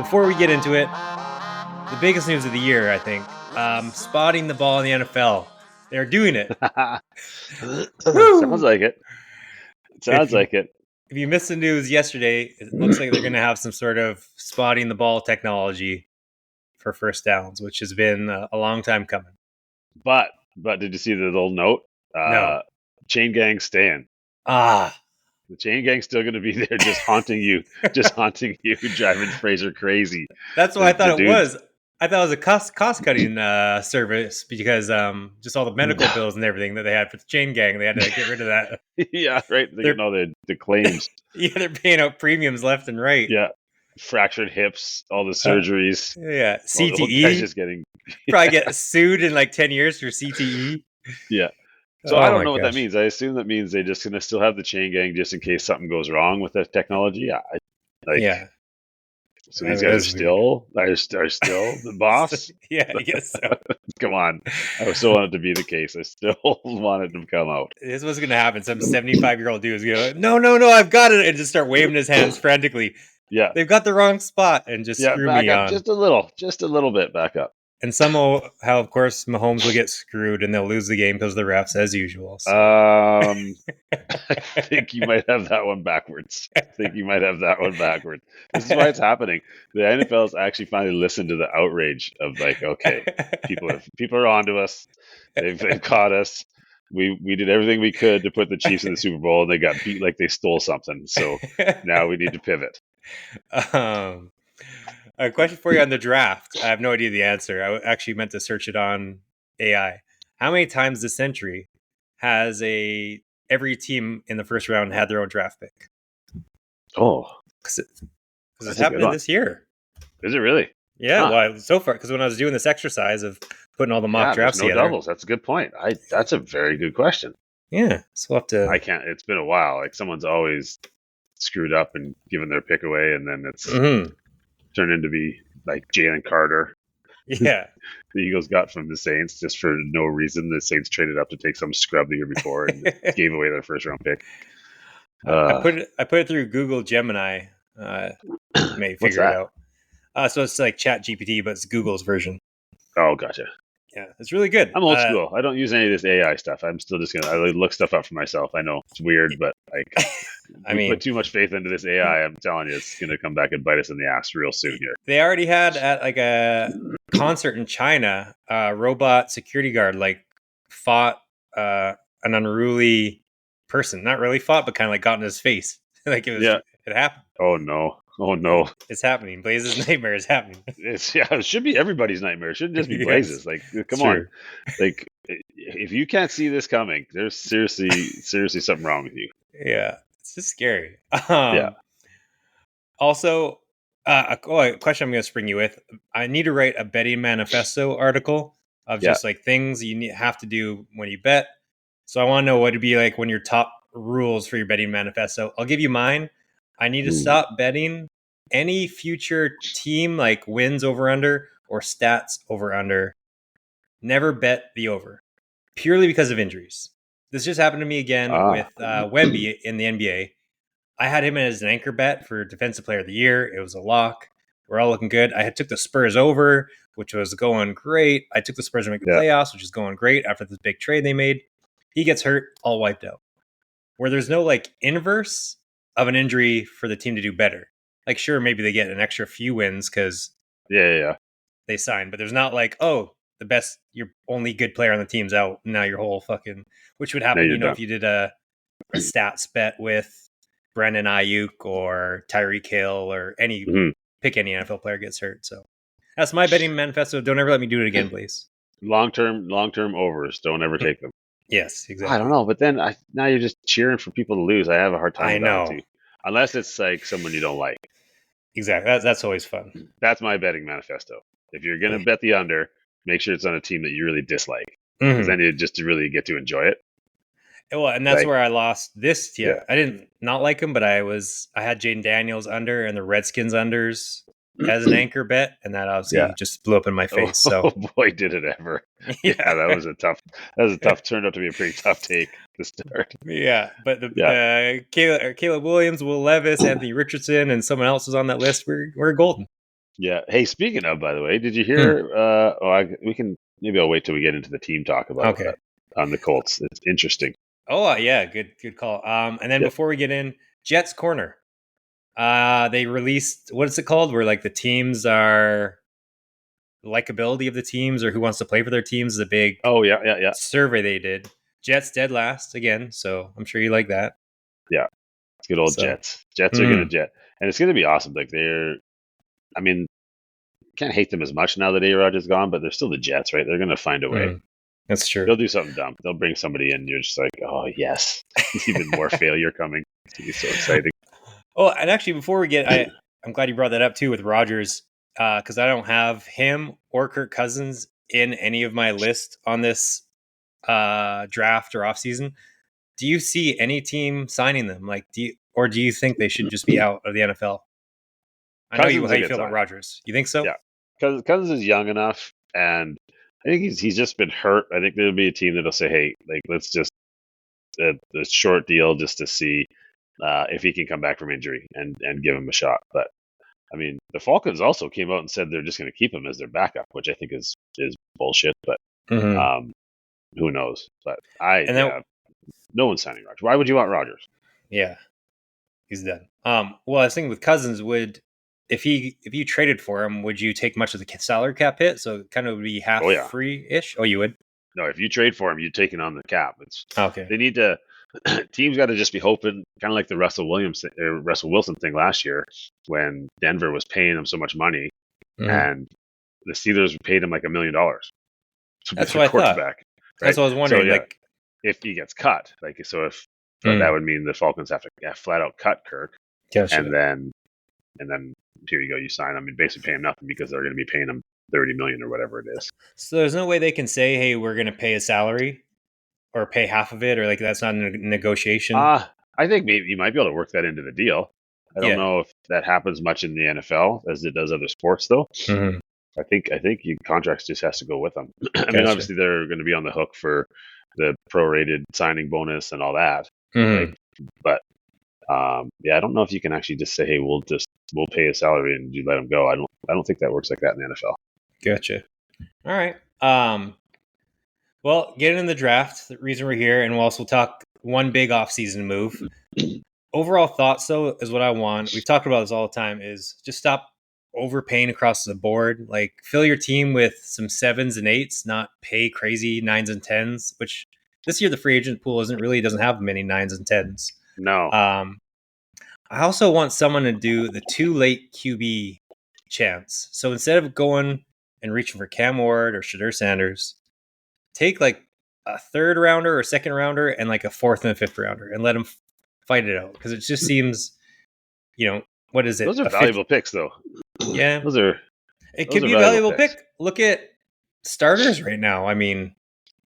Before we get into it, the biggest news of the year, I think, spotting the ball in the NFL. They're doing it. Sounds like it. If Sounds like it. if you missed the news yesterday, it looks like they're going to have some sort of spotting the ball technology for first downs, which has been a long time coming. But did you see the little note? No. Chain gang staying. Ah, The chain gang's still going to be there, just haunting you, driving Fraser crazy. that's what I The thought it dude's- was. I thought it was a cost cutting service because just all the medical bills and everything that they had for the chain gang, they had to get rid of that. Yeah, right. They're getting all the claims. Yeah, they're paying out premiums left and right. Yeah, fractured hips, all the surgeries. Yeah, All the guys CTE. just getting. Probably get sued in like 10 years for CTE. Yeah. So Oh I don't my know what that gosh. means. I assume that means they're just gonna still have the chain gang just in case something goes wrong with the technology. Yeah. So these That guys are is weird. still the boss. Yeah, I guess so. Come on, I still want it to be the case. I still wanted to come out. This was going to happen. Some 75-year-old dude is going to go, no, I've got it. And just start waving his hands frantically. Yeah, They've got the wrong spot and just screw back me up on. just a little bit. Back up. And somehow, of course, Mahomes will get screwed and they'll lose the game because of the refs as usual. So. I think you might have that one backwards. This is why it's happening. The NFL has actually finally listened to the outrage of like, okay, people are onto us. They've caught us. We did everything we could to put the Chiefs in the Super Bowl, and they got beat like they stole something. So now we need to pivot. A question for you on the draft. I have no idea the answer. I actually meant to search it on AI. How many times this century has every team in the first round had their own draft pick? Oh, Because it's happening this year. Is it really? Yeah, well, so far, because when I was doing this exercise of putting all the mock drafts no together. doubles. That's a good point. That's a very good question. Yeah, so we'll have to. I can't. It's been a while. Like someone's always screwed up and given their pick away, and then it's turned into be like Jalen Carter. Yeah, the Eagles got from the Saints just for no reason. The Saints traded up to take some scrub the year before and gave away their first round pick. I put it through Google Gemini. May figure it out. So it's like Chat GPT, but it's Google's version. Oh, gotcha. Yeah, it's really good. I'm old school. I don't use any of this AI stuff. I'm still just I look stuff up for myself. I know it's weird, but like, put too much faith into this AI. I'm telling you, it's gonna come back and bite us in the ass real soon here. They already had at like a concert in China, a robot security guard like fought an unruly person. Not really fought, but kind of like got in his face. Like it happened. Oh no! It's happening. Blaise's nightmare is happening. It should be everybody's nightmare. It shouldn't just be Blaise's. Like, come on. Like, if you can't see this coming, there's seriously something wrong with you. Yeah, it's just scary. Yeah. Also, a question I'm going to spring you with. I need to write a betting manifesto article of just like things you have to do when you bet. So I want to know what it'd be like when your top rules for your betting manifesto. I'll give you mine. I need to stop betting any future team like wins over under or stats over under. Never bet the over purely because of injuries. This just happened to me again with Wemby in the NBA. I had him as an anchor bet for Defensive Player of the Year. It was a lock. We're all looking good. I took the Spurs over, which was going great. I took the Spurs to make the playoffs, which is going great after this big trade they made. He gets hurt, all wiped out. Where there's no like inverse of an injury for the team to do better. Like, sure, maybe they get an extra few wins because they signed, but there's not like, oh, your only good player on the team's out. Now your whole fucking, which would happen, if you did a stats bet with Brandon Ayuk or Tyreek Hill or pick any NFL player gets hurt. So that's my betting manifesto. Don't ever let me do it again, please. Long-term overs. Don't ever take them. Yes, exactly. I don't know, but then now you're just cheering for people to lose. I have a hard time with that too. Unless it's like someone you don't like. Exactly. That's always fun. That's my betting manifesto. If you're going to bet the under, make sure it's on a team that you really dislike. Because then you just really get to enjoy it. Well, and that's where I lost this year. Yeah. I didn't not like him, but I had Jaden Daniels under and the Redskins unders as an anchor bet, and that obviously just blew up in my face. So boy, did it ever. Yeah, that was a tough turned out to be a pretty tough take to start. Yeah, but Caleb Williams, Will Levis, Anthony Richardson, and someone else was on that list. We're golden. Yeah. Hey, speaking of, by the way, did you Hmm. hear? We can maybe I'll wait till we get into the team talk about Okay. on the Colts. It's interesting. Oh yeah, good call. And then Yeah. before we get in, Jets corner. They released, what is it called? Where like the teams are likability of the teams or who wants to play for their teams is a big Oh yeah, yeah, yeah, survey they did. Jets dead last again, so I'm sure you like that. yeah. It's good old So, Jets. Jets are gonna jet, and it's gonna be awesome. Like they're, I mean, can't hate them as much now that A-Rod is gone, but they're still the Jets, right? They're gonna find a way. that's true. They'll do something dumb. They'll bring somebody in. You're just like, oh yes, even more failure coming. It's gonna be so exciting. Oh, and actually, before we get, I'm glad you brought that up too with Rodgers, because I don't have him or Kirk Cousins in any of my list on this draft or offseason. Do you see any team signing them? Like, do you think they should just be out of the NFL? I know you Cousins how will you get feel about signed. Rodgers. You think so? Yeah, Cousins is young enough, and I think he's just been hurt. I think there'll be a team that'll say, hey, like let's just a short deal just to see if he can come back from injury and give him a shot. But I mean, the Falcons also came out and said they're just going to keep him as their backup, which I think is bullshit. But Mm-hmm. um, who knows? But And then, yeah, no one's signing Rodgers. Why would you want Rodgers? yeah, he's done. Well, I was thinking with Cousins, would if you traded for him, would you take much of the salary cap hit? So it kind of would be half Oh yeah, free ish. Oh, you would. no. If you trade for him, you're taking on the cap. It's Okay. they need to. Teams got to just be hoping, kind of like the Russell Wilson thing last year, when Denver was paying him so much money, Mm-hmm. and the Steelers paid him like $1 million to be That's their what I thought. quarterback, That's right? what I was So wondering. yeah, Like, if he gets cut, like so if but that mm, would mean the Falcons have to flat out cut Kirk, and gotcha. then here you go, you sign him and basically pay him nothing because they're going to be paying him 30 million or whatever it is. So there's no way they can say, "Hey, we're going to pay a salary or pay half of it," or like that's not a negotiation. I think maybe you might be able to work that into the deal. I don't Yeah. know if that happens much in the NFL as it does other sports though. Mm-hmm. I think your contracts just has to go with them. I mean, Gotcha. obviously they're going to be on the hook for the prorated signing bonus and all that, Mm-hmm. like, but yeah, I don't know if you can actually just say, hey, we'll pay a salary and you let them go. I don't think that works like that in the NFL. Gotcha. All right. Well, getting in the draft, the reason we're here, and we'll also talk one big offseason move. Overall thoughts, though, is what I want. We've talked about this all the time. Is just stop overpaying across the board. Like fill your team with some sevens and eights, not pay crazy nines and tens. Which this year the free agent pool doesn't have many nines and tens. No, Um, I also want someone to do the too late QB chance. So instead of going and reaching for Cam Ward or Shadur Sanders, take like a third rounder or second rounder and like a fourth and a fifth rounder and let them fight it out because it just seems, you know, what is it? those are A 50? valuable picks though. Yeah, those are it those could are be a valuable valuable picks. pick. Look at starters right now. I mean,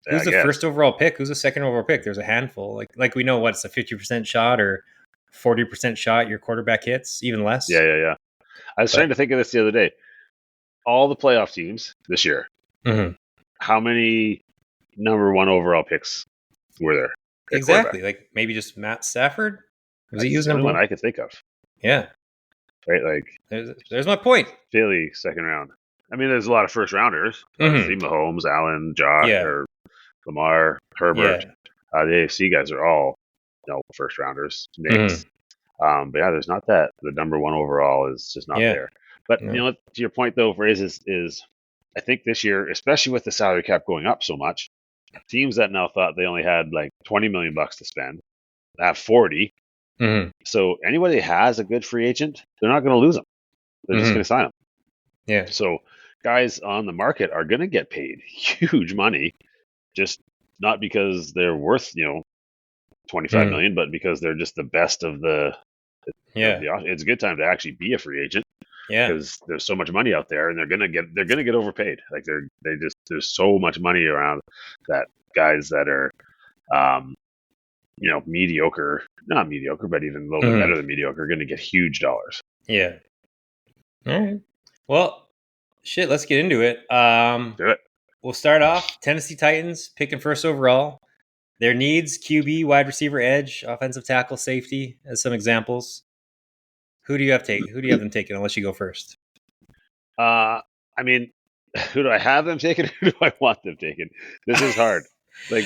Yeah, who's I the guess. first overall pick? Who's the second overall pick? There's a handful. Like we know what's a 50% shot or 40% shot your quarterback hits, even Yeah, less. yeah, yeah. I was trying But to think of this the other day. All the playoff teams this year, mhm. how many number one overall picks were there at quarterback? Exactly, like maybe just Matt Stafford. Was he That's used the only number one one? I could think of. Yeah, Right, like there's my point. Philly second round. I mean, there's a lot of first rounders. Hmm. Obviously, Mahomes, Allen, Josh, Yeah, or Lamar, Herbert. yeah. The AFC guys are all first rounders Hmm. mix. But yeah, there's not that the number one overall is just not Yeah. there. But No. to your point though, Fraser is I think this year, especially with the salary cap going up so much, teams that now thought they only had like 20 million bucks to spend have 40. Hmm. So anybody that has a good free agent, they're not going to lose them. They're just going Hmm. to sign them. Yeah. So guys on the market are going to get paid huge money, just not because they're worth 25 Hmm. million, but because they're just the best of the Yeah. it's a good time to actually be a free agent Yeah. because there's so much money out there and they're gonna get overpaid. Like they just there's so much money around that guys that are um mediocre, not mediocre, but even a little bit Hmm. better than mediocre are gonna get huge dollars. Yeah. All right. Well, shit. Let's get into it. Do it. We'll start off Tennessee Titans picking first overall. Their needs: QB, wide receiver, edge, offensive tackle, safety, as some examples. Who do you have them taking? Unless you go first. I mean, who do I have them taken? Who do I want them taken? This is hard. Like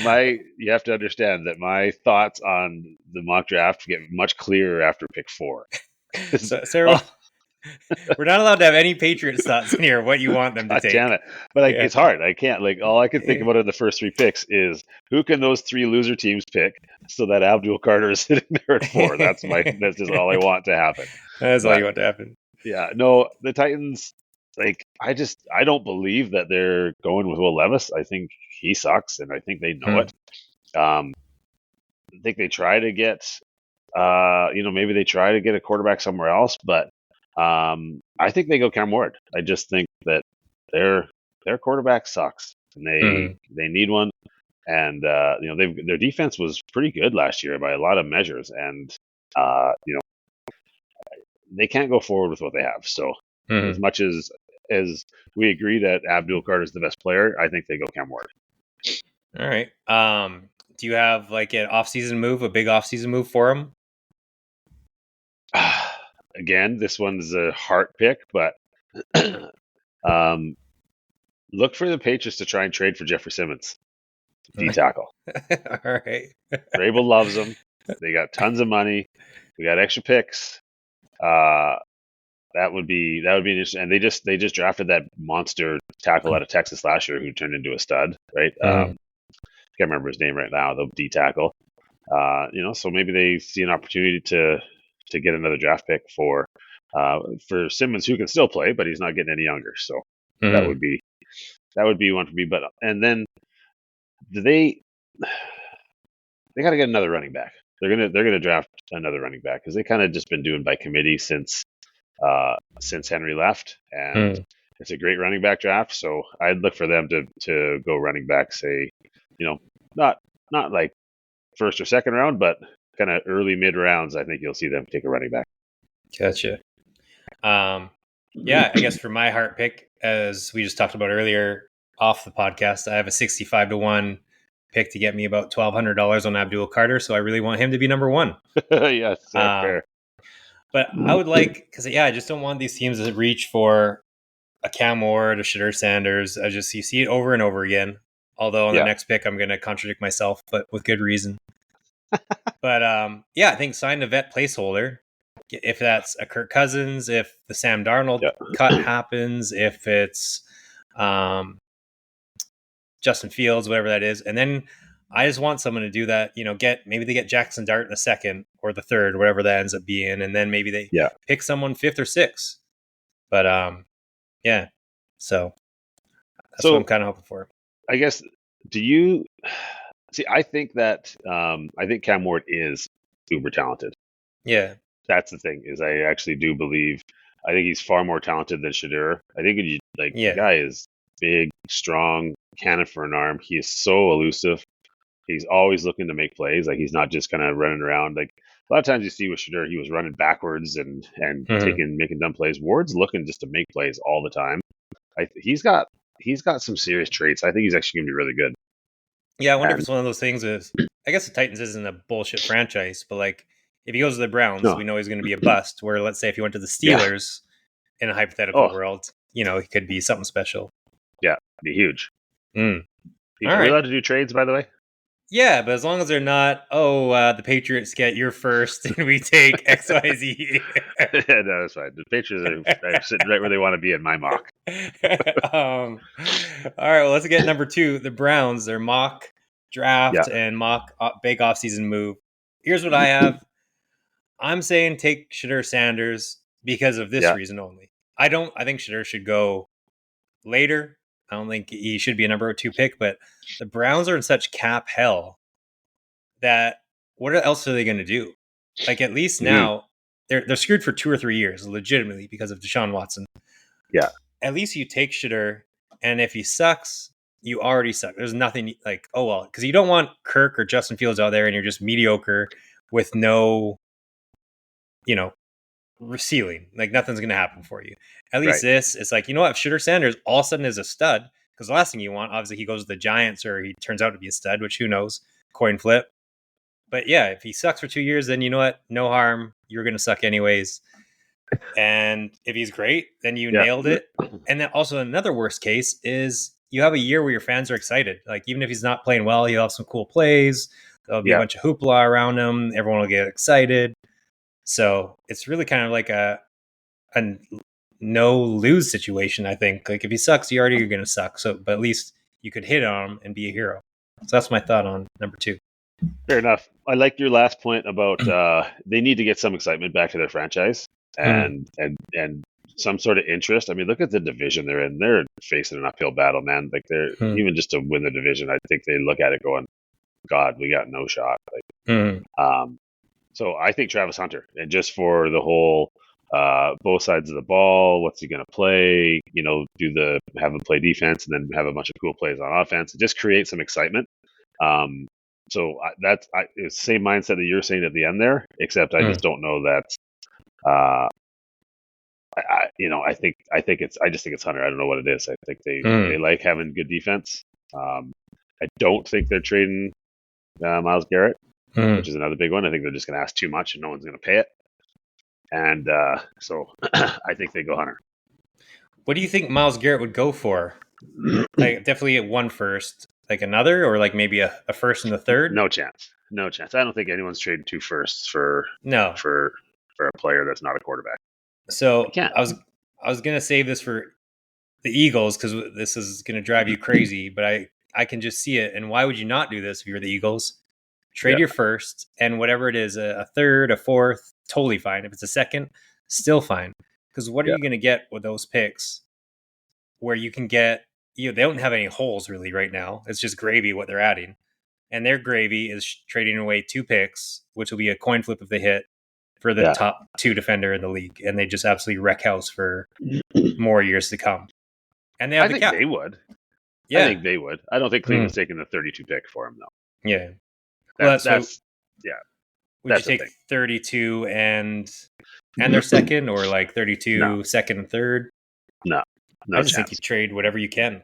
you have to understand that my thoughts on the mock draft get much clearer after pick 4. So, Sarah, Oh, we're not allowed to have any Patriots thoughts in here. What you want them to God damn take? it! But like, Yeah. it's hard. I can't. Like, all I can think about in the first 3 picks is who can those 3 loser teams pick so that Abdul Carter is sitting there at 4. That's just all I want to happen. That's all But you want to happen. yeah, no, the Titans. Like, I don't believe that they're going with Will Levis. I think he sucks, and I think they know Hmm. it. I think they try to get, maybe they try to get a quarterback somewhere else, but I think they go Cam Ward. I just think that their their quarterback sucks, and Hmm. they need one. And their defense was pretty good last year by a lot of measures, and uh, you know they can't go forward with what they have. So as Hmm. much as we agree that Abdul Carter is the best player, I think they go Cam Ward. All right. Do you have like an off-season move, a big off-season move for him? Again, this one's a heart pick, but um, look for the Patriots to try and trade for Jeffrey Simmons, D tackle. All right. Rabel loves him. They got tons of money. We got extra picks. Uh, that would be interesting. And they just drafted that monster tackle out of Texas last year who turned into a stud, right? Mhm. Can't remember his name right now. The D tackle. So maybe they see an opportunity to get another draft pick for Simmons, who can still play, but he's not getting any younger. So that Mhm. would be that would be one for me. But and then do they got to get another running back. They're gonna draft another running back because they kind of just been doing by committee since Henry left, and Mhm. it's a great running back draft. So I'd look for them to go running back, say, not not like first or second round, but kind of early mid rounds. I think you'll see them take a running back. Gotcha. Um, yeah, I guess for my heart pick, as we just talked about earlier off the podcast, I have a 65-1 pick to get me about $1,200 on Abdul Carter. So I really want him to be number one. Yes, Um, fair. but I would like, because yeah, I just don't want these teams to reach for a Cam Ward, a Shadur Sanders. You see it over and over again. Although on the Yeah, next pick, I'm going to contradict myself, but with good reason. But yeah, I think sign a vet placeholder. If that's a Kirk Cousins, if the Sam Darnold yeah, cut happens, if it's um, Justin Fields, whatever that is, and then I just want someone to do that. Maybe they get Jackson Dart in the second or the third, whatever that ends up being, and then maybe they yeah. pick someone fifth or sixth. But yeah, so that's what I'm So kind of hoping for. I guess, do you see? I think Cam Ward is uber talented. Yeah, That's the thing, is I actually do believe. I think he's far more talented than Shadur. I think the yeah. guy is big, strong, cannon for an arm. He is so elusive. He's always looking to make plays. Like, he's not just kind of running around. Like, a lot of times you see with Shadur, he was running backwards and Hmm. making dumb plays. Ward's looking just to make plays all the time. He's got some serious traits. I think he's actually going to be really good. Yeah, I wonder if And it's one of those things is I guess the Titans isn't a bullshit franchise, but like if he goes to the Browns, no, we know he's going to be a bust. Where let's say if he went to the yeah, Steelers in a hypothetical oh world, he could be something special. yeah, be huge. Mm. All Are we right. allowed to do trades, by the way? Yeah, but as long as they're not, the Patriots get your first and we take XYZ. Yeah, no, that's fine. The Patriots are sitting right where they want to be in my mock. All right, well, let's get number two. The Browns, their mock Yeah, draft and mock big offseason move. Here's what I have. I'm saying take Shadur Sanders because of this yeah, reason only. I think Shadur should go later. I don't think he should be a number two pick, but the Browns are in such cap hell that what else are they going to do? Like at least hmm, now they're screwed for 2 or 3 years, legitimately because of Deshaun Watson. yeah, At least you take Shadur, and if he sucks, you already suck. There's nothing like because you don't want Kirk or Justin Fields out there and you're just mediocre with no you know ceiling. Like nothing's gonna happen for you. At least right, this, it's like if Shadur Sanders all of a sudden is a stud, because the last thing you want, obviously, he goes to the Giants or he turns out to be a stud, which who knows, coin flip. But yeah, if he sucks for 2 years, then you know what? No harm. You're gonna suck anyways. And if he's great, then you Yeah. nailed it. And then also another worst case is you have a year where your fans are excited. Like even if he's not playing well, he'll have some cool plays. There'll be a Yeah. bunch of hoopla around him. Everyone will get excited. So it's really kind of like a no lose situation. I think like if he sucks, you already are going to suck. So, but at least you could hit on him and be a hero. So that's my thought on number 2. Fair enough. I like your last point about they need to get some excitement back to their franchise Mm, and some sort of interest. I mean, look at the division they're in. They're facing an uphill battle, man. Like they're mm, even just to win the division, I think they look at it going, God, we got no shot. Like, mm, so I think Travis Hunter, and just for the whole both sides of the ball, what's he going to play? You know, have him play defense and then have a bunch of cool plays on offense. And just create some excitement. Um, so that's it's the same mindset that you're saying at the end there, except I mm, just don't know that. Uh, I just think it's Hunter. I don't know what it is. I think they mm, like having good defense. Um, I don't think they're trading Miles Garrett, mm. which is another big one. I think they're just going to ask too much and no one's going to pay it. And so I think they go Hunter. What do you think Miles Garrett would go for? Like definitely at one first, like another, or like maybe a first and the third. No chance. No chance. I don't think anyone's trading 2 firsts No. for for a player that's not a quarterback. They So can't. I was gonna save this for the Eagles because this is gonna drive you crazy, but I can just see it. And why would you not do this if you're the Eagles? Yeah. Trade your first and whatever it is, a third, a fourth, totally fine. If it's a second, still fine. Because what are Yeah. you gonna get with those picks? Where you can get they don't have any holes really right now. It's just gravy what they're adding. And their gravy is trading away 2 picks, which will be a coin flip if they hit for the Yeah. top 2 defender in the league, and they just absolutely wreck house for more years to come. And they have I the think cap. they would. I Yeah, think they would. I don't think mm, Cleveland's taking the 32 pick for him though. yeah. Well, that's what. That's yeah. Would you That's the take thing. 32 and their second, or like No. 32 second and third? No. I No just think you chance. trade whatever you can.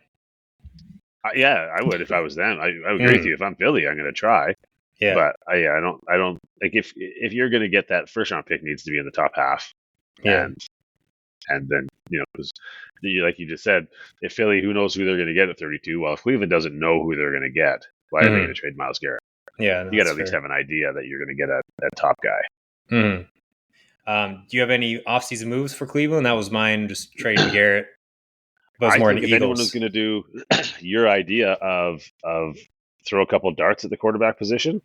Yeah, I would if I was them. I would agree with Mm, you. If I'm Philly, I'm going to try. yeah, But I don't like if you're going to get that first round pick needs to be in the top half, yeah, and then because like you just said, if Philly, who knows who they're going to get at 32? Well, if Cleveland doesn't know who they're going to get, why are they going mm, to trade Miles Garrett? yeah. No, You got to that's at least fair. have an idea that you're going to get a top guy. Mm. Do you have any offseason moves for Cleveland? That was mine, just trading Garrett. But it was I more in think the if anyone was Eagles. going to do your idea of throw a couple darts at the quarterback position,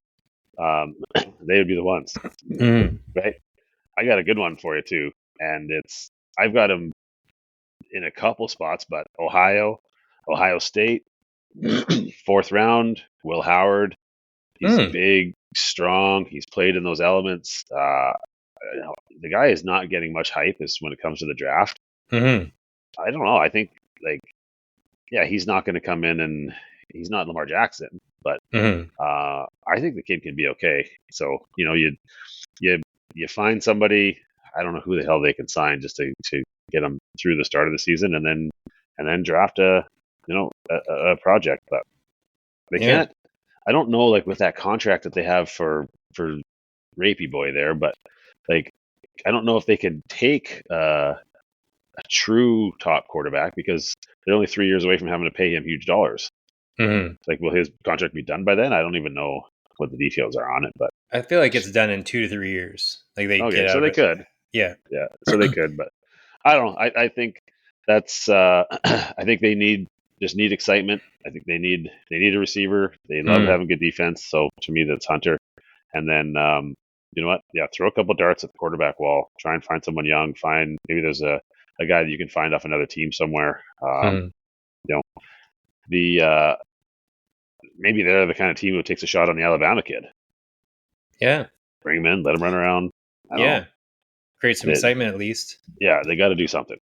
they would be the ones, Mm, right? I got a good one for you too, and I've got him in a couple spots, but Ohio State, 4th round, Will Howard. He's mm, big, strong. He's played in those elements. The guy is not getting much hype as when it comes to the draft. mm, I don't know. I think like yeah, he's not going to come in and he's not Lamar Jackson, but mm. I think the kid can be okay. So you you find somebody. I don't know who the hell they can sign just to get them through the start of the season, and then draft a project. But they Yeah. can't. I don't know like with that contract that they have for Rapey Boy there, but like I don't know if they can take a true top quarterback because they're only 3 years away from having to pay him huge dollars. Mm. Like, will his contract be done by then? I don't even know what the details are on it, but I feel like it's done in 2 to 3 years. Like they get okay, so out of they it. could, Yeah. yeah, so they could, but I don't know. I think that's I think they need excitement. I think they need a receiver. They love Mm. having good defense. So to me, that's Hunter. And then you know what? Yeah, throw a couple darts at the quarterback wall. Try and find someone young. Find maybe there's a guy that you can find off another team somewhere. Mm. You know the maybe they're the kind of team who takes a shot on the Alabama kid. Yeah. Bring him in, let him run around. I don't know. Yeah. Create some They, excitement at least. yeah, they got to do something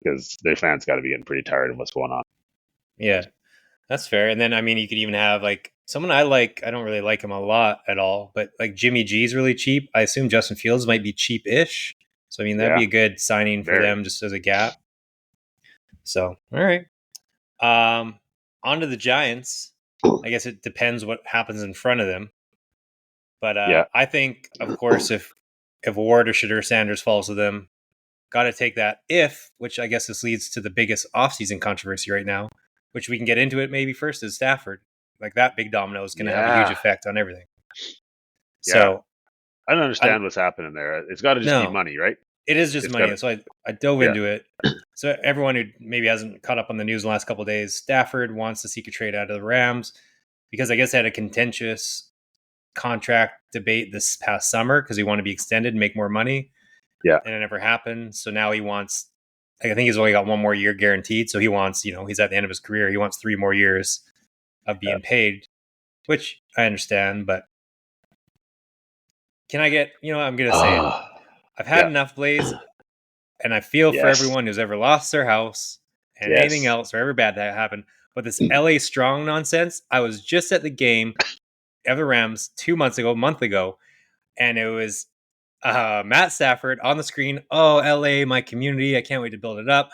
because their fans got to be getting pretty tired of what's going on. Yeah. That's fair. And then I mean you could even have like someone I like, I don't really like him a lot at all, but like Jimmy G is really cheap. I assume Justin Fields might be cheap-ish. So I mean that'd be Yeah, a good signing for very. them just as a gap. So all right. On to the Giants. I guess it depends what happens in front of them. But Yeah, I think, of course, if Ward or Shadur Sanders falls to them, got to take that if, which I guess this leads to the biggest offseason controversy right now, which we can get into it maybe first, is Stafford. Like that big domino is going to have a huge Yeah. effect on everything. Yeah. So I don't understand what's happening there. It's got to just be no, money, right? it is just It's got money. to. So I dove Yeah. into it. So everyone who maybe hasn't caught up on the news in the last couple of days, Stafford wants to seek a trade out of the Rams because I guess they had a contentious contract debate this past summer because he wanted to be extended and make more money. Yeah. And it never happened. So now he wants, I think he's only got 1 more year guaranteed. So he wants, he's at the end of his career. He wants 3 more years of being paid, which I understand. But can I get, I'm going to say it. I've had Yeah. enough, Blaze, and I feel for Yes. everyone who's ever lost their house and anything Yes. else or ever bad that happened. But this LA Strong nonsense, I was just at the game of the Rams a month ago, and it was Matt Stafford on the screen. Oh, LA, my community. I can't wait to build it up.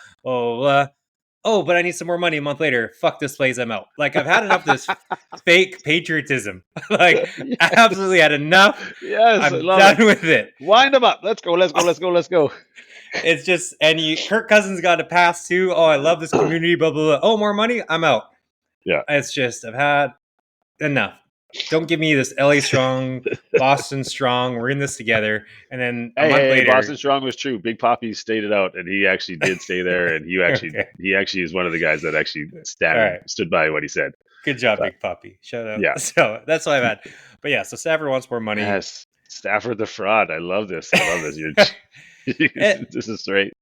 Oh, but I need some more money a month later. Fuck this place. I'm out. Like, I've had enough of this fake patriotism. Like, I Yes. absolutely had enough. Yes. I I'm love done it. with it. Wind them up. Let's go. Let's go. Let's go. Let's go. It's just, and Kirk Cousins got a pass too. Oh, I love this community. Blah, blah, blah. Oh, more money. I'm out. Yeah. It's just, I've had enough. Don't give me this LA Strong, Boston Strong. We're in this together. And then a month Hey, later, Boston Strong was true. Big Poppy stayed it out, and he actually did stay there, and okay. he actually is one of the guys that actually All right. stood by what he said. Good job, But Big Puppy. Shout out. yeah, So that's all I've had. But yeah, so Stafford wants more money. yes, Stafford the fraud. I love this. I love this. and, This is great.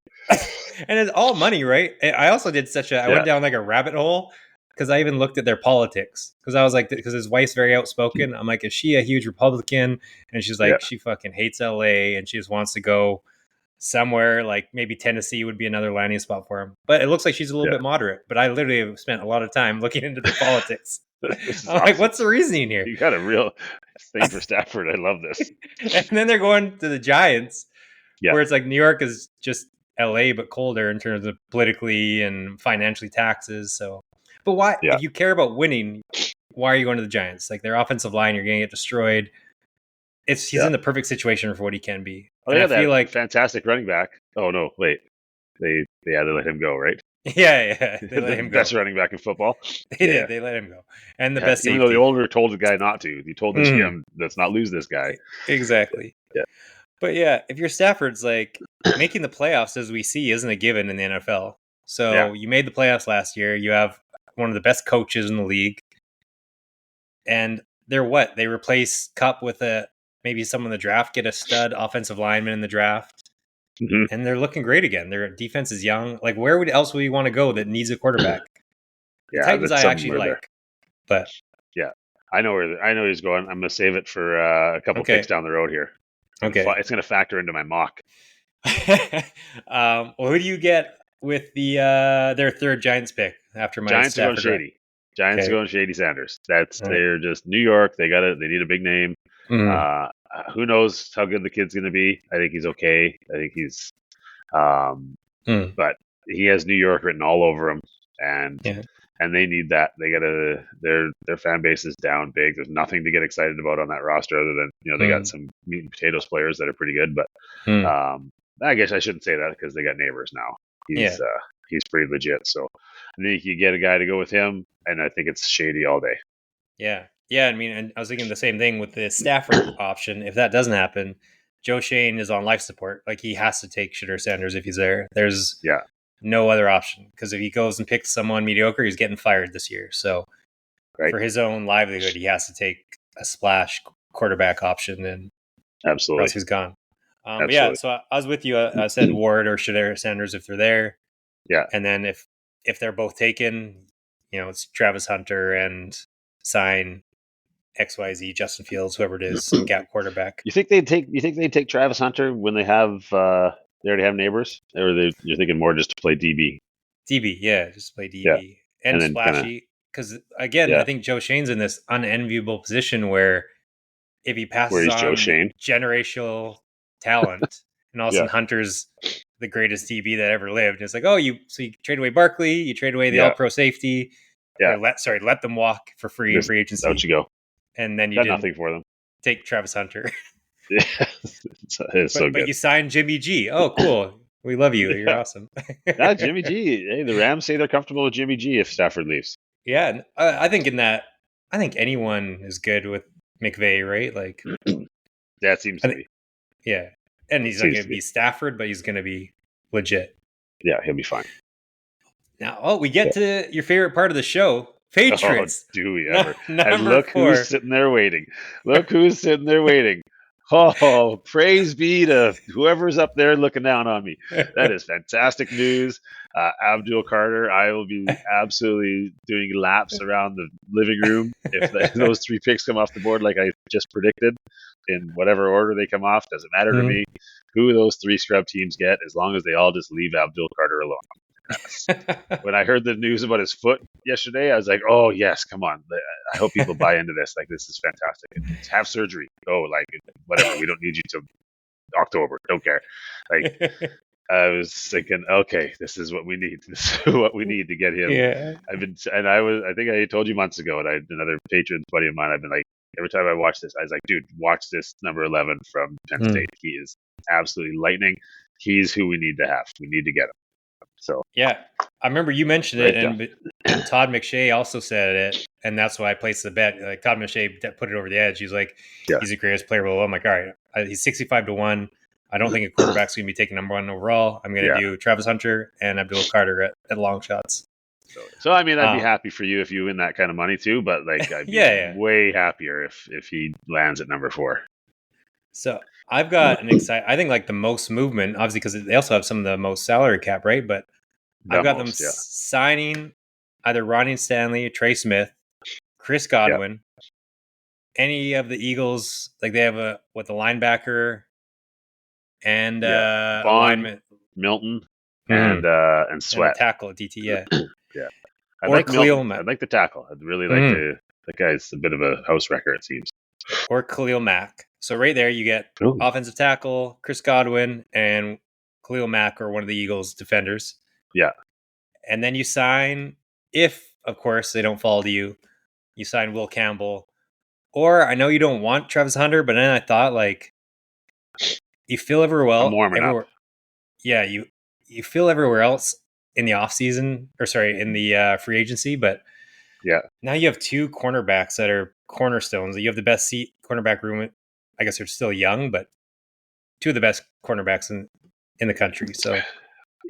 and it's all money, right? I also did I went down like a rabbit hole because I even looked at their politics because I was like, because his wife's very outspoken. I'm like, is she a huge Republican? And she's like, she fucking hates LA and she just wants to go somewhere like maybe Tennessee would be another landing spot for him. But it looks like she's a little bit moderate. But I literally have spent a lot of time looking into the politics. This is I'm awesome. like, what's the reasoning here? You got a real thing for Stafford. I love this. And then they're going to the Giants, where it's like New York is just LA but colder in terms of politically and financially taxes. So, but why? Yeah. If you care about winning, why are you going to the Giants? Like their offensive line, you're going to get destroyed. He's in the perfect situation for what he can be. Oh, and yeah, I feel like fantastic running back. Oh no, wait, they let him go, right? Yeah, they let the him go. Best running back in football. They did. They let him go, and the best even safety. Though the owner told the guy not to. He told the GM, let's not lose this guy. Exactly. Yeah. But yeah, if you're Stafford's, like making the playoffs, as we see, isn't a given in the NFL. So you made the playoffs last year. You have one of the best coaches in the league, and they're what? They replace Cup with maybe someone in the draft, get a stud offensive lineman in the draft, and they're looking great again. Their defense is young. Like, where else would you want to go that needs a quarterback? The Titans I actually like, but yeah, I know he's going. I'm gonna save it for a couple picks down the road here. It's gonna factor into my mock. Well, who do you get with their third Giants pick after my Giants are going shady? Giants are going Shady Sanders. They're just New York. They need a big name. Who knows how good the kid's going to be? I think he's okay. I think he's, but he has New York written all over him, and they need that. They their fan base is down big. There's nothing to get excited about on that roster other than they got some meat and potatoes players that are pretty good. But I guess I shouldn't say that because they got Neighbors now. He's pretty legit. So I think you get a guy to go with him, and I think it's Shady all day. Yeah. I mean, and I was thinking the same thing with the Stafford option. If that doesn't happen, Joe Shane is on life support. Like he has to take Shedeur Sanders if he's there. There's no other option because if he goes and picks someone mediocre, he's getting fired this year. So for his own livelihood, he has to take a splash quarterback option, and absolutely, or else he's gone. But yeah, so I was with you. I said Ward or Shedeur Sanders if they're there. Yeah, and then if they're both taken, it's Travis Hunter and sign XYZ Justin Fields, whoever it is, some gap quarterback. You think they'd take Travis Hunter when they already have Neighbors, or you're thinking more just to play DB? DB, yeah, just play DB and splashy. Because again, I think Joe Shane's in this unenviable position where if he passes on generational talent, and all of a sudden Hunter's the greatest DB that ever lived, and it's like, you trade away Barkley, you trade away the All-Pro safety, let them walk for free in free agency. Out you go. And then you got didn't nothing for them. Take Travis Hunter. It's so good. But you signed Jimmy G. Oh, cool. We love you. You're Yeah. awesome. Jimmy G. Hey, the Rams say they're comfortable with Jimmy G if Stafford leaves. Yeah, I think I think anyone is good with McVay, right? Like, That seems I to think, be. yeah, and he's not Seems going to to be. be Stafford, but he's going to be legit. Yeah, he'll be fine. Now, we get Yeah. to your favorite part of the show, Oh, Patriots. do we ever? And Number look who's 4. sitting there waiting. Look who's sitting there waiting. Oh, praise be to whoever's up there looking down on me. That is fantastic news. Abdul Carter, I will be absolutely doing laps around the living room if those 3 picks come off the board like I just predicted in whatever order they come off. Doesn't matter to Mhm. me who those 3 scrub teams get as long as they all just leave Abdul Carter alone. When I heard the news about his foot yesterday, I was like, "Oh yes, come on! I hope people buy into this. Like, this is fantastic. Have surgery. Oh, like whatever. We don't need you till October. Don't care." Like, I was thinking, okay, this is what we need. This is what we need to get him. Yeah. I think I told you months ago, and another patron buddy of mine. I've been like, every time I watch this, I was like, dude, watch this number 11 from Penn Mm. State. He is absolutely lightning. He's who we need to have. We need to get him. So Yeah, I remember you mentioned it, right there. and Todd McShay also said it, and that's why I placed the bet. Like, Todd McShay put it over the edge. He's like, Yeah. he's the greatest player. Well, I'm like, all right, he's 65-1. I don't think a quarterback's going to be taking number 1 overall. I'm going to do Travis Hunter and Abdul Carter at long shots. So I mean, I'd be happy for you if you win that kind of money too, but like, I'd be way happier if he lands at number 4. So I've got I think like the most movement, obviously, because they also have some of the most salary cap, right? But I've got them signing either Ronnie Stanley, Trey Smith, Chris Godwin, any of the Eagles. Like, they have the linebacker and alignment, Milton, and Sweat, and a tackle at DT. Yeah, yeah. I or like Khalil Milton. Mack. I'd like the tackle. I'd really like to. That guy's a bit of a house wrecker, it seems. Or Khalil Mack. So right there, you get offensive tackle, Chris Godwin, and Khalil Mack, or one of the Eagles defenders. Yeah. And then you sign, if, of course, they don't fall to you, you sign Will Campbell. Or, I know you don't want Travis Hunter, but then I thought, like, you feel everywhere. I'm warming up. Yeah, you feel everywhere else in the offseason, or sorry, in the free agency, but now you have 2 cornerbacks that are cornerstones. You have the best cornerback room. I guess they're still young, but 2 of the best cornerbacks in the country. So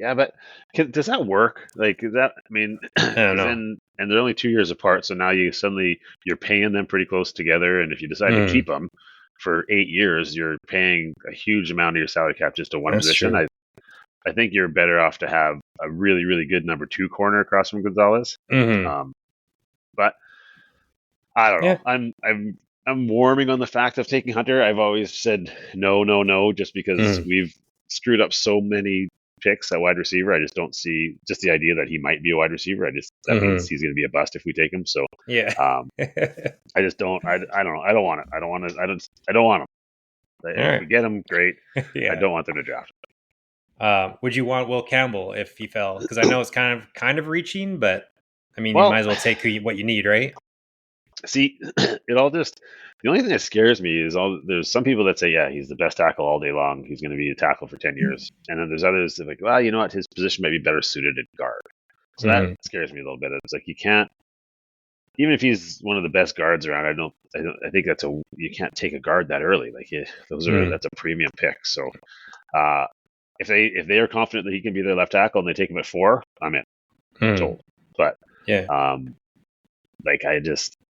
yeah, but does that work? Like, is that? I mean, I don't know. And they're only 2 years apart, so now you're paying them pretty close together. And if you decide to keep them for 8 years, you're paying a huge amount of your salary cap just to one position. True. I think you're better off to have a really, really good number 2 corner across from Gonzalez. But I don't know. I'm warming on the fact of taking Hunter. I've always said no, just because we've screwed up so many picks at wide receiver. I just don't see just the idea that he might be a wide receiver. That means he's going to be a bust if we take him. So I just don't. I don't know. I don't want it. I don't want to. I don't want him. If we get him, great. I don't want them to draft him. Would you want Will Campbell if he fell? Because I know it's kind of reaching, but I mean, you might as well take what you need, right? See, it all just. The only thing that scares me is there's some people that say, yeah, he's the best tackle all day long. He's going to be a tackle for 10 years. And then there's others that are like, well, you know what? His position might be better suited at guard. So that scares me a little bit. It's like, you can't, even if he's one of the best guards around, I think you can't take a guard that early. Like, that's a premium pick. So, if they are confident that he can be their left tackle and they take him at 4, I'm in. I'm told. But, like,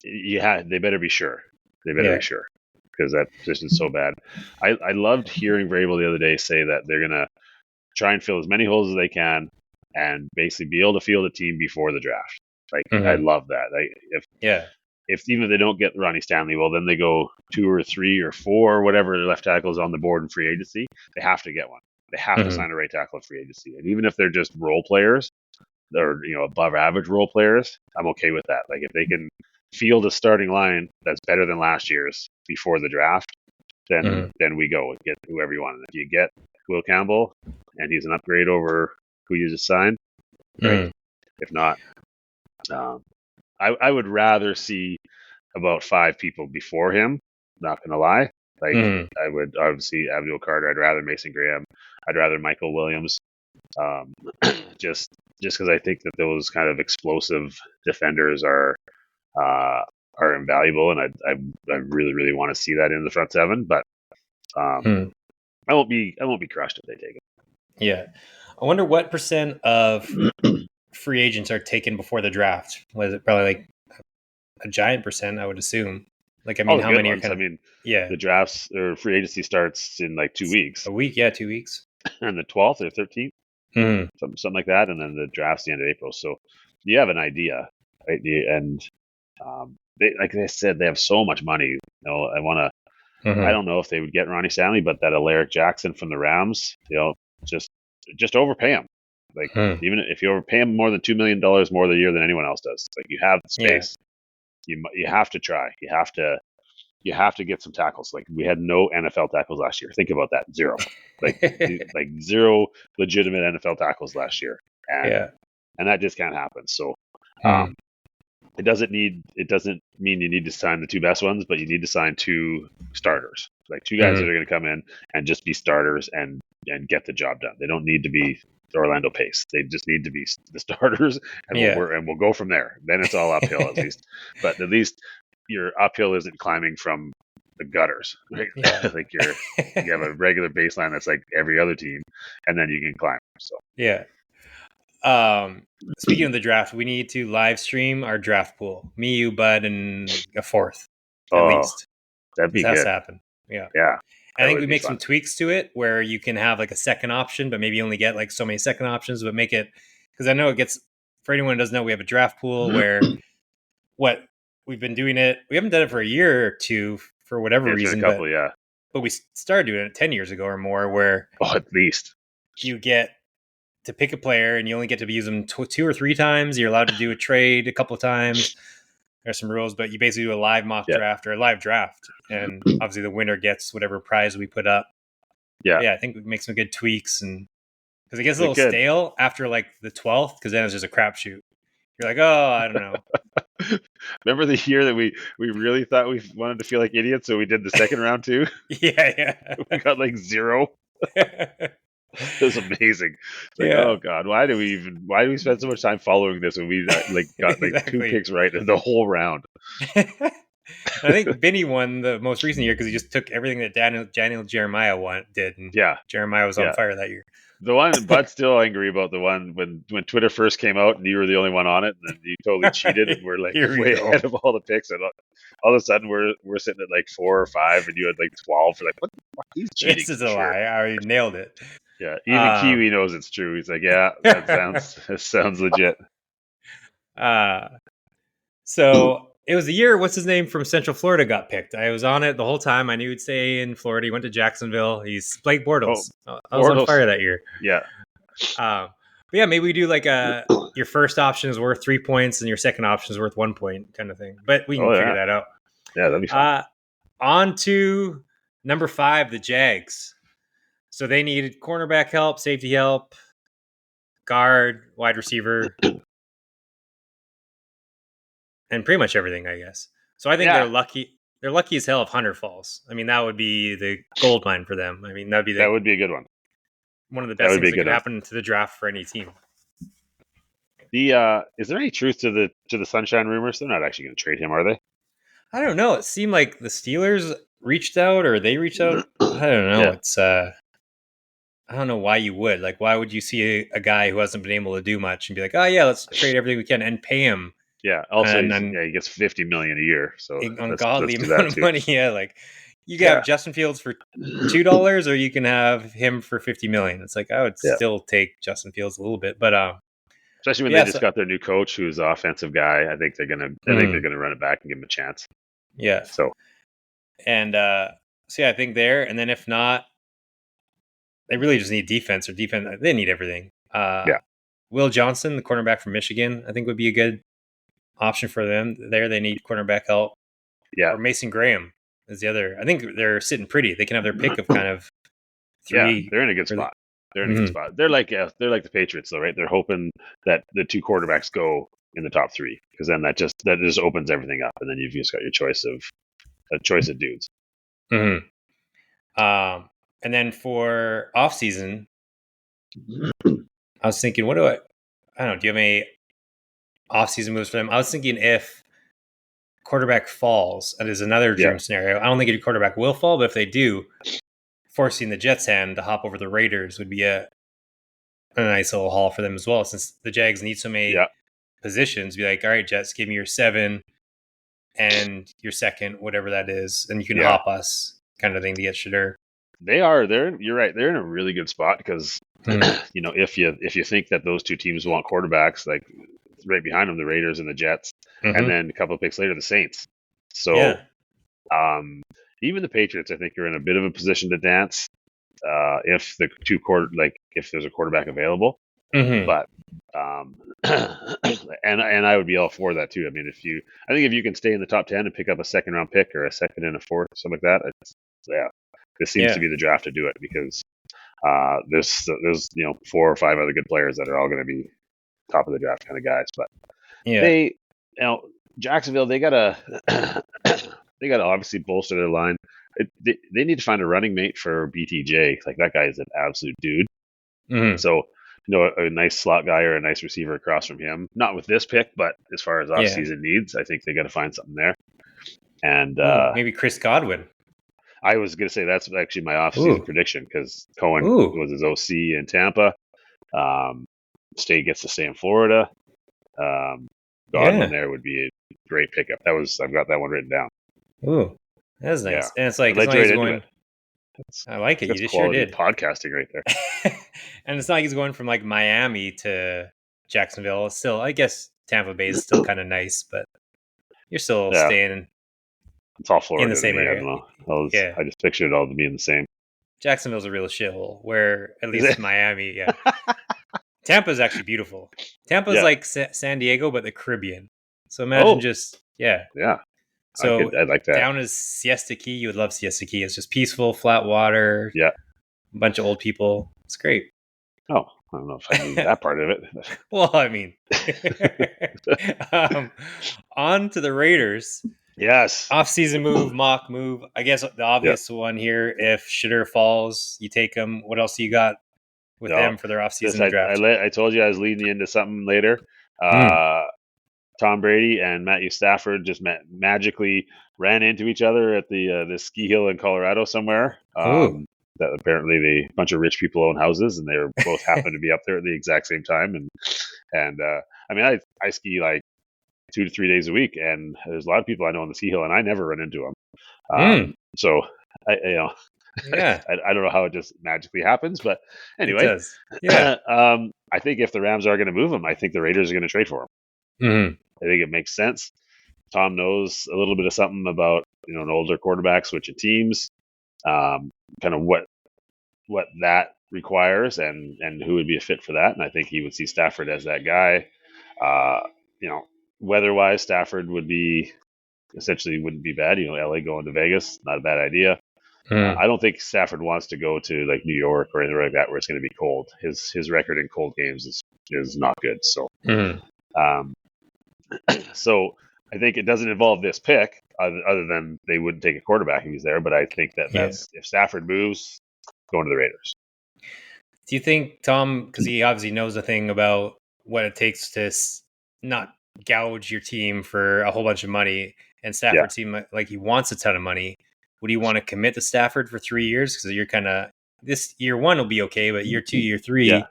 they better be sure. They better be sure, because that position's so bad. I loved hearing Vrabel the other day say that they're going to try and fill as many holes as they can and basically be able to field a team before the draft. Like, I love that. If even if they don't get Ronnie Stanley, well, then they go 2 or 3 or 4, whatever left tackles on the board in free agency. They have to get one. They have to sign a right tackle in free agency. And even if they're just role players, or above average role players, I'm okay with that. Like, if they can field a starting line that's better than last year's before the draft, then we go and get whoever you want. And if you get Will Campbell and he's an upgrade over who you just signed, great. If not, I would rather see about 5 people before him. Not gonna lie, like I would obviously Abdul Carter. I'd rather Mason Graham. I'd rather Michael Williams. Just because I think that those kind of explosive defenders are invaluable, and I really really want to see that in the front seven. But I won't be crushed if they take it. Yeah, I wonder what percent of free agents are taken before the draft. Was it probably like a giant percent? I would assume. Like, I All mean, the how good many are ones. kind I of mean, yeah the drafts or free agency starts in like 2 weeks, a week? Yeah, 2 weeks. and the 12th or 13th, something like that, and then the draft's the end of April. So you have an idea, right? And they, like I said, they have so much money. You know, I don't know if they would get Ronnie Stanley, but that Alaric Jackson from the Rams, you know, just overpay him. Like, even if you overpay him more than $2 million more the year than anyone else does, like, you have the space. Yeah. You have to try. You have to get some tackles. Like, we had no NFL tackles last year. Think about that. Zero. Like zero legitimate NFL tackles last year. And that just can't happen. So it doesn't mean you need to sign the two best ones, but you need to sign two starters. Like, two guys that are going to come in and just be starters and get the job done. They don't need to be Orlando Pace. They just need to be the starters, and we'll go from there. Then it's all uphill at least. But at least your uphill isn't climbing from the gutters, right? Yeah. Like, you have a regular baseline that's like every other team, and then you can climb. So yeah. Speaking of the draft, we need to live stream our draft pool. Me, you, Bud, and a fourth at least. That'd be This has good. to happen. Yeah. I That think would we be make fun. some tweaks to it where you can have like a second option, but maybe you only get like so many second options, but make it, because I know it gets, for anyone who doesn't know, we have a draft pool where what we've been doing it, we haven't done it for a year or two for whatever It's been reason, a couple, yeah. but we started doing it 10 years ago or more, where at least you get to pick a player and you only get to use them two or three times. You're allowed to do a trade a couple of times. There's some rules, but you basically do a live mock draft or a live draft, and obviously the winner gets whatever prize we put up. Yeah, I think we make some good tweaks, and because it gets a little stale after like the 12th, because then it's just a crapshoot. You're like, oh, I don't know. Remember the year that we really thought we wanted to feel like idiots, so we did the second round too? Yeah. We got like 0. It was amazing. It's like, oh god, why do we spend so much time following this when we like got like 2 picks right in the whole round? I think Vinny won the most recent year because he just took everything that Daniel Jeremiah did, and Jeremiah was on fire that year. The one, Bud's still angry about the one when Twitter first came out and you were the only one on it, and then you totally cheated, and we're like way ahead of all the picks, and all of a sudden we're sitting at like 4 or 5, and you had like 12. We're like, what the fuck? He's cheating. This is a lie. I nailed it. Yeah, even Kiwi knows it's true. He's like, yeah, that sounds legit. So it was the year, what's his name from Central Florida got picked. I was on it the whole time. I knew he'd stay in Florida. He went to Jacksonville. He's Blake Bortles. I was on fire that year. Yeah. But yeah, maybe we do like your first option is worth 3 points and your second option is worth 1 point kind of thing. But we can figure that out. Yeah, that'd be fun. On to number 5, the Jags. So they needed cornerback help, safety help, guard, wide receiver, and pretty much everything, I guess. So I think they're lucky. They're lucky as hell if Hunter falls. I mean, that would be the gold mine for them. I mean, that would be a good one. One of the best things that could happen to the draft for any team. Is there any truth to the Sunshine rumors? They're not actually going to trade him, are they? I don't know. It seemed like the Steelers reached out, or they reached out. I don't know. It's I don't know why you would. Like, why would you see a guy who hasn't been able to do much and be like, oh yeah, let's trade everything we can and pay him. Yeah. Also, he gets $50 million a year, so ungodly amount of money. Yeah, like you can have Justin Fields for $2, or you can have him for $50 million. It's like I would still take Justin Fields a little bit, but especially when they just got their new coach, who's an offensive guy. I think they're gonna run it back and give him a chance. Yeah. So, and I think there, and then if not, they really just need defense. They need everything. Will Johnson, the cornerback from Michigan, I think would be a good option for them. There, they need cornerback help. Yeah. Or Mason Graham is the other. I think they're sitting pretty. They can have their pick of kind of 3. Yeah, they're in a good spot. They're in a good spot. They're like the Patriots, though, right? They're hoping that the 2 quarterbacks go in the top 3, because then that just opens everything up, and then you've just got your choice of dudes. And then for off season, I was thinking, what do I don't know. Do you have any off-season moves for them? I was thinking if quarterback falls, that is another Yeah, dream scenario. I don't think your quarterback will fall, but if they do, forcing the Jets' hand to hop over the Raiders would be a nice little haul for them as well. Since the Jags need so many yeah, positions, be like, all right, Jets, give me your 7 and your second, whatever that is, and you can yeah. hop us, kind of thing, to get Shadur. You're right. They're in a really good spot because if you think that those two teams want quarterbacks, like right behind them, the Raiders and the Jets, and Mm-hmm. then a couple of picks later, the Saints. So Yeah. even the Patriots, I think, are in a bit of a position to dance if if there's a quarterback available. Mm-hmm. But and I would be all for that too. I mean, I think if you can stay in the top 10 and pick up a second round pick or a second and a fourth, something like that, this seems to Yeah. be the draft to do it because there's 4 or 5 other good players that are all going to be top of the draft kind of guys. But Yeah. they, Jacksonville, they gotta they gotta obviously bolster their line. They need to find a running mate for BTJ. Like that guy is an absolute dude. Mm-hmm. So a nice slot guy or a nice receiver across from him. Not with this pick, but as far as Yeah. offseason needs, I think they got to find something there. And Ooh, maybe Chris Godwin. I was going to say that's actually my offseason Ooh. prediction because Cohen Ooh. was his OC in Tampa. State gets to stay in Florida. Godwin Yeah. there would be a great pickup. I've got that one written down. Ooh. That's Yeah, nice. And I it's led not you like right he's into it. going. I like it. That's You sure quality did. podcasting right there. And it's not like he's going from like Miami to Jacksonville. It's still, I guess Tampa Bay is still kind of nice, but you're still Yeah, staying it's all in the Florida to same me. I area. don't know. Yeah. I just pictured it all being the same. Jacksonville's a real shithole, where at Is least it? Miami, yeah. Tampa's actually beautiful. Tampa's Yeah. like San Diego, but the Caribbean. So imagine Oh, just, yeah. yeah. So I like that. down is Siesta Key. You would love Siesta Key. It's just peaceful, flat water, Yeah. a bunch of old people. It's great. Oh, I don't know if I knew that part of it. Well, I mean, um, on to the Raiders. Yes. Off-season move, mock move. I guess the Yeah. obvious one here: if Shadur falls, you take him. What else do you got with No. them for their This off-season draft? I told you I was leading you into something later. Mm. Tom Brady and Matthew Stafford just magically ran into each other at the ski hill in Colorado somewhere. Ooh. That apparently a bunch of rich people own houses, and they were both happened to be up there at the exact same time. And I mean, I ski like 2 to 3 days a week, and there's a lot of people I know on the ski hill, and I never run into them. Mm. So Yeah, I don't know how it just magically happens, but it anyway, does. Yeah. I think if the Rams are going to move him, I think the Raiders are going to trade for him. Mm-hmm. I think it makes sense. Tom knows a little bit of something about an older quarterback switching teams, kind of what that requires, and who would be a fit for that. And I think he would see Stafford as that guy. Uh, weather-wise, Stafford wouldn't be bad. LA going to Vegas, not a bad idea. Mm. I don't think Stafford wants to go to like New York or anything like that where it's going to be cold. His record in cold games is not good. So, Mm. um, so I think it doesn't involve this pick, other than they wouldn't take a quarterback if he's there. But I think Yeah. that's if Stafford moves, going to the Raiders. Do you think Tom, because he obviously knows a thing about what it takes to not gouge your team for a whole bunch of money, and Yeah, Stafford seemed like he wants a ton of money, would you want to commit to Stafford for 3 years? Because you're kind of, this year one will be okay, but year 2, year 3, yeah.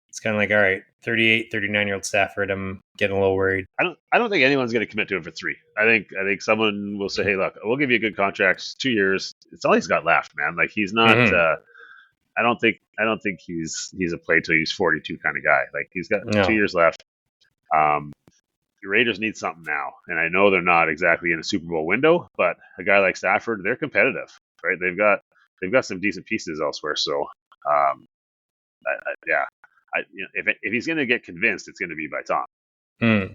it's kind of like, all right, 38, 39-year-old Stafford, I'm getting a little worried. I don't think anyone's going to commit to him for 3. I think someone will say, hey, look, we'll give you a good contract, 2 years. It's all he's got left, man. Like he's not. Mm-hmm. I don't think he's a play till he's 42 kind of guy. Like he's got 2 No. years left. The Raiders need something now, and I know they're not exactly in a Super Bowl window, but a guy like Stafford, they're competitive, right? They've got some decent pieces elsewhere. So, yeah, if he's going to get convinced, it's going to be by Tom. Mm.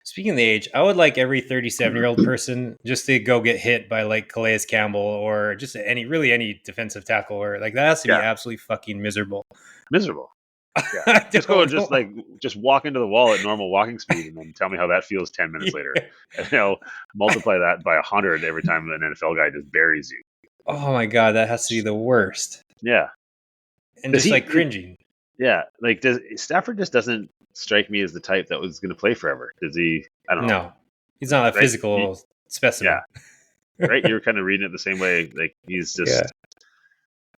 Speaking of the age, I would like every 37-year-old person just to go get hit by like Calais Campbell or just any defensive tackle, or like that has to be Yeah, absolutely fucking miserable. miserable. Yeah, I just go and don't know. just walk into the wall at normal walking speed, and then tell me how that feels 10 minutes later. Yeah. And, multiply that by 100 every time an NFL guy just buries you. Oh my god, that has to be the worst. Yeah. And Does just he? like cringing. Yeah, like Stafford just doesn't strike me as the type that was going to play forever. Does he? I don't know. No, he's not a Right? physical Yeah, specimen. right. You're kind of reading it the same way. Like he's Yeah. just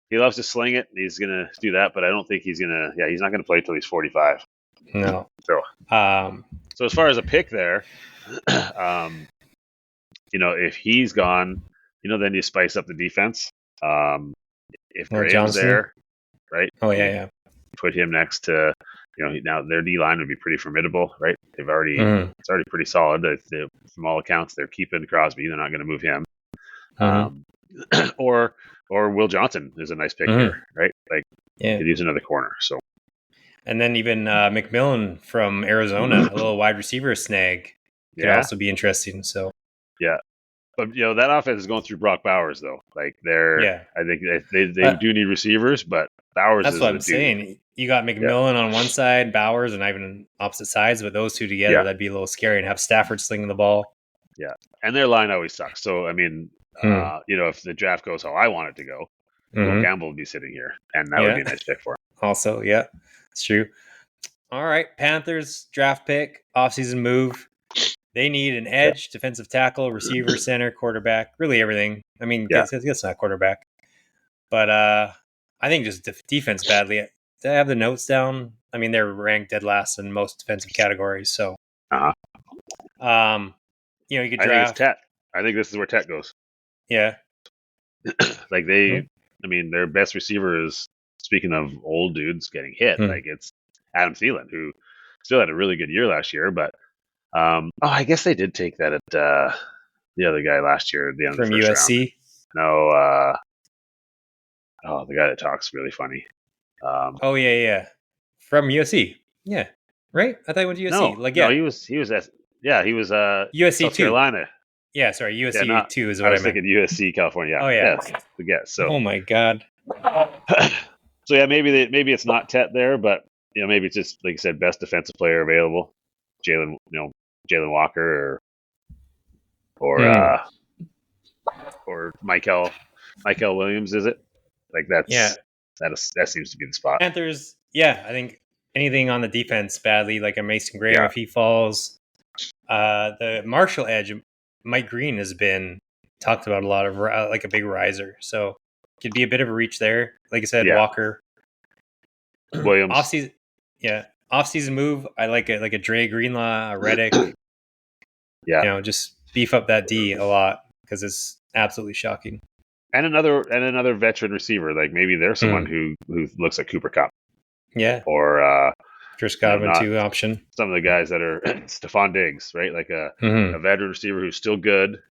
he loves to sling it. He's gonna do that, but I don't think he's gonna. Yeah, he's not gonna play till he's 45. No. So, Um, so as far as a pick there, um, if he's gone, then you spice up the defense. If well, Graham's Johnson. there, right? Oh You yeah, put him next to, now their D line would be pretty formidable, right? yeah. It's already pretty solid. From all accounts, they're keeping Crosby. They're not going to move him. Mm-hmm. Or Will Johnson is a nice pick Mm-hmm. here, right? Like Yeah. could use another corner. So And then even McMillan from Arizona, a little wide receiver snag, could yeah, also be interesting. So yeah. But that offense is going through Brock Bowers though. Like yeah, I think they uh, do need receivers, but Bowers that's is what the I'm dude. saying. You got Yeah, McMillan on one side, Bowers, and even on opposite sides, but those two together, yeah, that'd be a little scary. And have Stafford slinging the ball. yeah. And their line always sucks. So I mean, Hmm. if the draft goes how I want it to go, Will Mm-hmm. Campbell would be sitting here, and that would be Yeah. a nice pick for him. Also, yeah, it's true. All right, Panthers draft pick, offseason move. They need an Yeah, edge, defensive tackle, receiver, center, quarterback, really everything. I mean, yeah, guess not quarterback, but I think just defense badly. Did I have the notes down? I mean, they're ranked dead last in most defensive categories. So, uh-huh. um, you could I think it's draft. Tet. I think this is where Tet goes. Yeah. Like I mean, their best receiver is, speaking of old dudes getting hit, Mm-hmm. like it's Adam Thielen, who still had a really good year last year, but I guess they did take that at the other guy last year at the end of the From first round. USC. No, the guy that talks really funny. Oh yeah. From USC. Yeah. Right. I thought he went to USC. Like No, yeah, he was USC South two. Carolina. Yeah, sorry, Yeah, USC not two is I what I was meant. thinking USC California. Oh Yeah, yeah. the guess. So Oh my god. so yeah, maybe it's not Tet there, but maybe it's just like you said, best defensive player available, Jalen, Jalen Walker or Hmm. or Michael Williams, is it? Like Yeah, that seems to be the spot. Panthers. Yeah, I think anything on the defense badly, like a Mason Graham Yeah, if he falls. The Marshall edge, Mike Green has been talked about a lot of like a big riser, so could be a bit of a reach there. Like I said, yeah, Walker. Off Williams. season, yeah, off season move. I like it, like a Dre Greenlaw, a Reddick. Yeah, Just beef up that D a lot because it's absolutely shocking. and another veteran receiver. Like maybe there's someone Hmm. who looks at Cooper Cup Yeah, or Chris Godwin not too option. some of the guys that are Stephon Diggs, right? Like Hmm. a veteran receiver who's still good.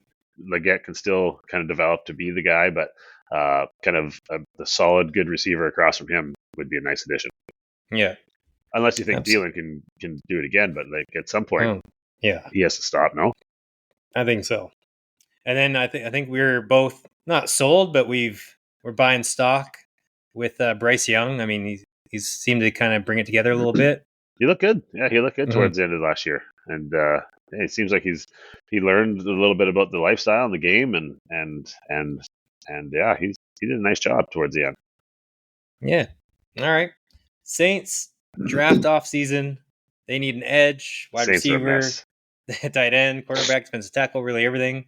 Leggett can still kind of develop to be the guy, but kind of a solid, good receiver across from him would be a nice addition. Yeah, Unless you think absolutely. Thielen can do it again, but like at some point Oh, yeah, he has to stop. No, I think so. And then I think we're both not sold, but we're buying stock with Bryce Young. I mean, he's seemed to kind of bring it together a little bit. he looked good. Yeah, he looked good Hmm. towards the end of last year, and it seems like he learned a little bit about the lifestyle and the game, and yeah, he did a nice job towards the end. Yeah. All right. Saints draft off season. They need an edge, wide Saints are a receiver, mess. tight end, quarterback, defensive tackle, really everything.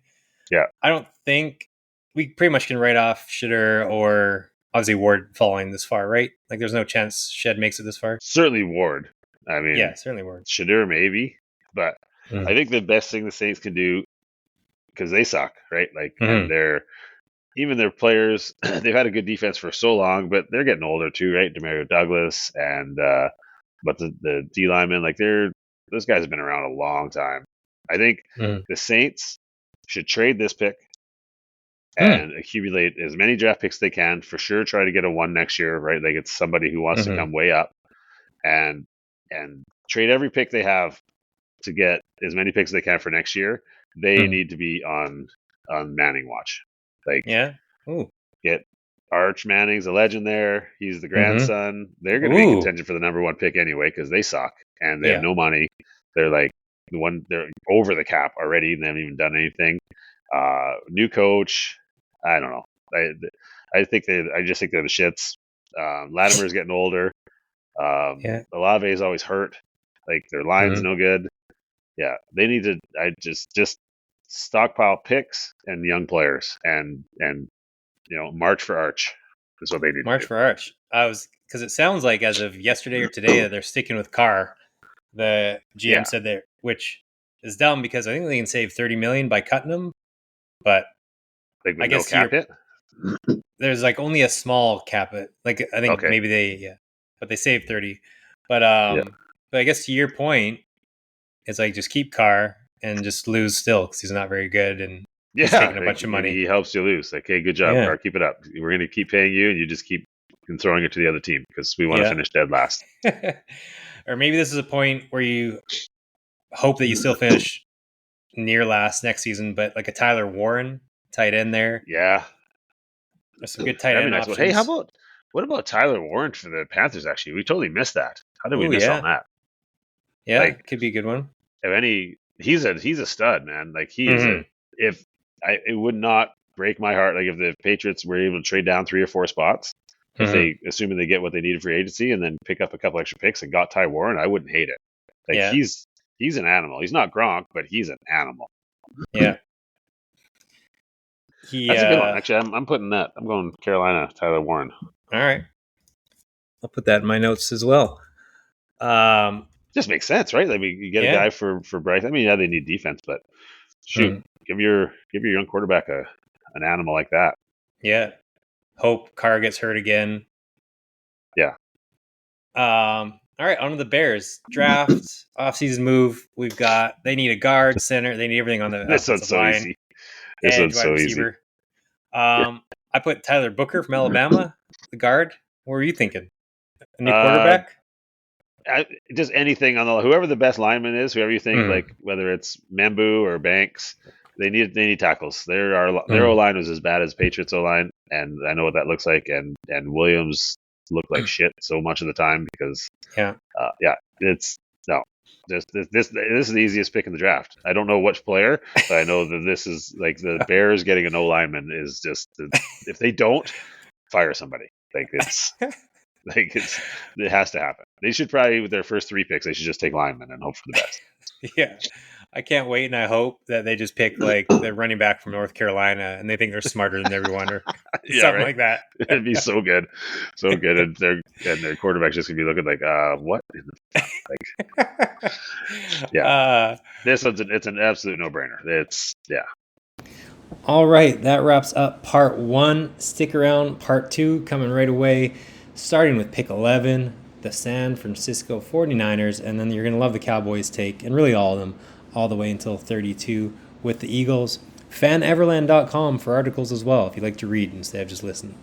Yeah, I don't think we pretty much can write off Shitter or obviously Ward falling this far, right? Like there's no chance Shed makes it this far. certainly Ward. I mean, Yeah, certainly Ward. Shadur maybe, but I Mm-hmm. think the best thing the Saints can do, because they suck, right? Like, and Mm-hmm. even their players, they've had a good defense for so long, but they're getting older too, right? Demario Douglas and but the D linemen, like those guys have been around a long time. I think Mm-hmm. the Saints should trade this pick and accumulate as many draft picks they can. For sure, try to get a one next year, right? Like it's somebody who wants to Mm-hmm. come way up, and trade every pick they have to get as many picks as they can for next year. They Mm-hmm. need to be on Manning watch. Like Yeah. Ooh. get Arch Manning's a legend there. He's the Mm-hmm. grandson. They're going to be in Ooh. contention for the number one pick anyway because they suck and they have Yeah. no money. They're like they're over the cap already and they haven't even done anything. New coach. I don't know. I just think they're the shits. Latimer's getting older. Olave is always hurt. Like their line's Mm-hmm. no good. Yeah, they need to. I just stockpile picks and young players, and march for Arch is what they need to March do. for Arch. Because it sounds like as of yesterday or today that they're sticking with Carr. The GM Yeah, said there, which is dumb because I think they can save 30 million by cutting them. But like I with no guess cap hit. there's like only a small cap. Like I think Okay. maybe but they saved 30. But Yeah. but I guess to your point, it's like just keep Carr and just lose still because he's not very good and he's Yeah, taking a like bunch of maybe money. he helps you lose. Like, hey, good job, Yeah, Carr. Keep it up. We're going to keep paying you, and you just keep throwing it to the other team because we want to yeah. finish dead last. Or maybe this is a point where you hope that you still finish near last next season, but like a Tyler Warren tight end there. Yeah, There's some good tight that'd be end nice. Well, hey, how options. about what about Tyler Warren for the Panthers? Actually, we totally missed that. How did we Oh miss on yeah, that? yeah, Like, could be a good one. if any, he's a stud, man. Like, he is a. Mm-hmm. If it would not break my heart, like if the Patriots were able to trade down 3 or 4 spots, if Mm-hmm. they assuming they get what they needed for agency and then pick up a couple extra picks and got Ty Warren, I wouldn't hate it. Like Yeah, he's an animal. He's not Gronk, but he's an animal. yeah. He. That's a good one. Actually, I'm putting that. I'm going Carolina, Tyler Warren. All right. I'll put that in my notes as well. Just makes sense, right? I mean, you get a Yeah. guy for Bryce. I mean, yeah, they need defense, but shoot, Mm, give your young quarterback an animal like that. yeah. Hope Carr gets hurt again. Yeah, All right, on to the Bears. Draft, offseason move. They need a guard, center. They need everything on the this one's offensive so line, easy. This edge, one's wide so easy. receiver. I put Tyler Booker from Alabama, the guard. What were you thinking? A new Uh, quarterback? just anything on whoever the best lineman is, whoever you think, Mm, like whether it's Mambu or Banks, they need tackles. Their O mm, line was as bad as Patriots O line, and I know what that looks like. And Williams looked like shit so much of the time because yeah. yeah, it's no. This is the easiest pick in the draft. I don't know which player, but I know that this is like the Bears getting an O lineman is just if they don't fire somebody, it has to happen. They should probably with their first 3 picks, they should just take linemen and hope for the best. Yeah. I can't wait, and I hope that they just pick like the running back from North Carolina, and they think they're smarter than everyone, or Yeah, something right. like that. It'd be so good, so good, and their quarterback's just gonna be looking like, what in the fuck? Like, yeah, this one's it's an absolute no brainer. It's All right, that wraps up part 1. Stick around, part 2 coming right away, starting with pick 11, the San Francisco 49ers, and then you're going to love the Cowboys take, and really all of them, all the way until 32 with the Eagles. FanEverland.com for articles as well if you like to read instead of just listen.